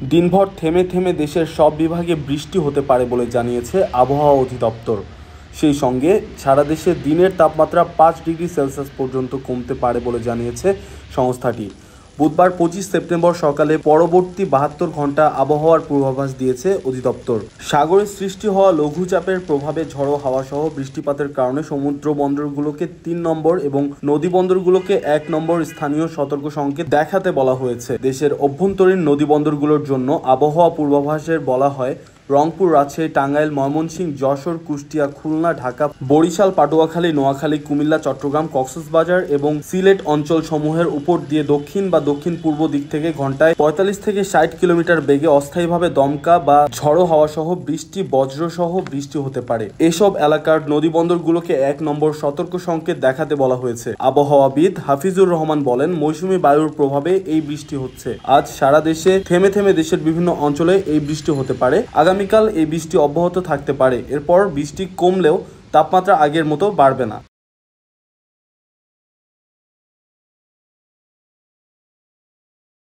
দিনভর থেমে থেমে দেশের সব বিভাগে বৃষ্টি হতে পারে বলে জানিয়েছে আবহাওয়া অধিদপ্তর। সেই সঙ্গে সারা দেশে দিনের তাপমাত্রা 5 ডিগ্রি সেলসিয়াস পর্যন্ত কমতে পারে বলে জানিয়েছে সংস্থাটি। বুধবার 25 সেপ্টেম্বর সকালে পরবর্তী 72 ঘন্টা আবহাওয়ার পূর্বাভাস দিয়েছে অধিদপ্তর। সাগরে সৃষ্টি হওয়া লঘুচাপের প্রভাবে ঝড়ো হাওয়া সহ বৃষ্টিপাতের কারণে সমুদ্র বন্দরগুলোকে 3 নম্বর এবং নদী বন্দরগুলোকে 1 নম্বর স্থানীয় সতর্ক সংকেত দেখাতে বলা হয়েছে। দেশের অভ্যন্তরীণ নদী বন্দরগুলোর জন্য আবহাওয়া পূর্বাভাসের বলা হয় রংপুর, রাজশাহী, টাঙ্গাইল, ময়মনসিংহ, যশোর, কুষ্টিয়া, খুলনা, ঢাকা, বরিশাল, পাটুয়াখালী, নোয়াখালী, কুমিল্লা, চট্টগ্রাম, কক্সবাজার এবং সিলেট অঞ্চলসমূহের উপর দিয়ে দক্ষিণ বা দক্ষিণ পূর্ব দিক থেকে ঘন্টায় 45 থেকে 60 কিলোমিটার বেগে অস্থায়ীভাবে দমকা বা ঝড়ো হাওয়া সহ বৃষ্টি, বজ্র সহ বৃষ্টি হতে পারে। এসব এলাকার নদী বন্দরগুলোকে 1 নম্বর সতর্ক সংকেত দেখাতে বলা হয়েছে। আবহাওয়াবিদ হাফিজুর রহমান বলেন, মৌসুমী বায়ুর প্রভাবে এই বৃষ্টি হচ্ছে। আজ সারা দেশে থেমে থেমে দেশের বিভিন্ন অঞ্চলে এই বৃষ্টি হতে পারে। আগামীকাল এই বৃষ্টি অব্যাহত থাকতে পারে। এরপর বৃষ্টি কমলেও তাপমাত্রা আগের মতো বাড়বে না।